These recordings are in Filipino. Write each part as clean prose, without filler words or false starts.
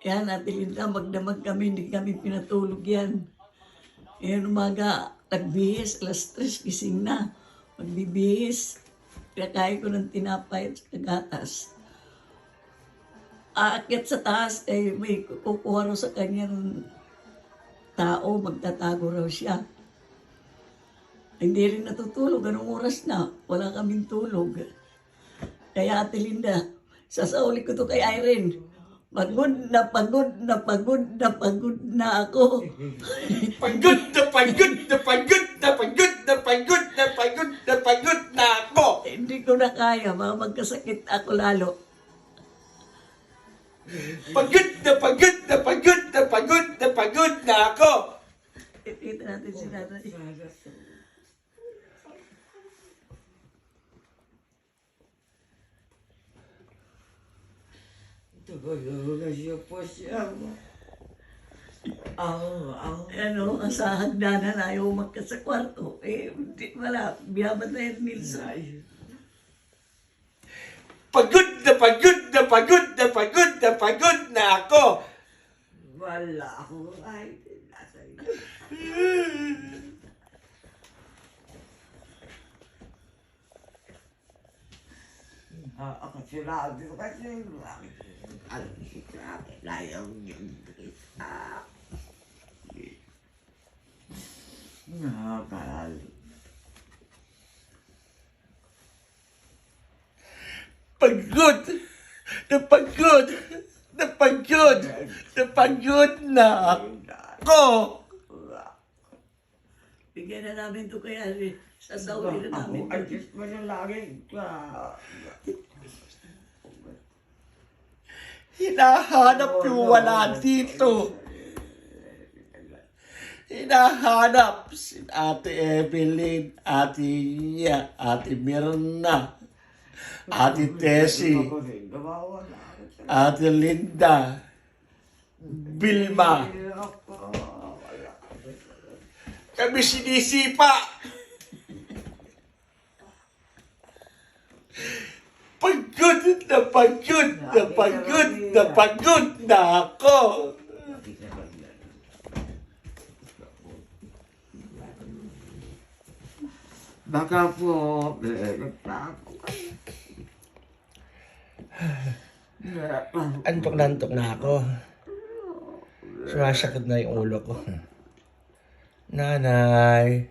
Yan, Ate Linda, magdamag kami, hindi kami pinatulog yan. Ngayon umaga, nagbihis, 3:00, gising na. Magbibihis, kakain ko ng tinapay at gatas. Aakyat sa taas, may kukuha raw sa kanyang tao, magtatago raw siya. Hindi rin natutulog, anong oras na? Wala kaming tulog. Kaya Ate Linda, sasauli ko to kay Irene. Pagod na pagod na pagod na pagod na ako. Pagod na pagod na pagod na pagod na pagod na pagod na pagod na ako. Hindi ko na kaya, baka magkasakit ako lalo. Pagod na pagod na pagod na pagod na pagod na ako. Kita natin si Nanay. Ano, sa hagdanan ayaw magka sa kwarto. Hindi wala, biyabatayan Nilsson. Pagod na pagod na pagod na pagod na pagod na ako. Wala akong kahit nasa iyo. Ako sinabi ko kasi, alam si Krabi, layaw niyang kita. Nakakalalim. Pagod na pagod na pagod na pagod na ako. Bigyan na namin to kay Ari. Sasauli na namin Ako, to. adjust mo na lagi ka. Hinahanap yung wala dito. Hinahanap si Ate Evelyn, Ate Nya, Ate Mirna, Ate Tessie, Ate Linda, Vilma. Kami sinisipa. Pagod na pagod na pagod na pagod na ako. Baka po, nagtako. Antok na ako. Sumasakit na yung ulo ko. Nanay.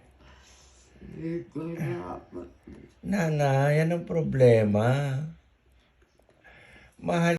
Hindi ko dapat. Nanay, anong problema? Mahal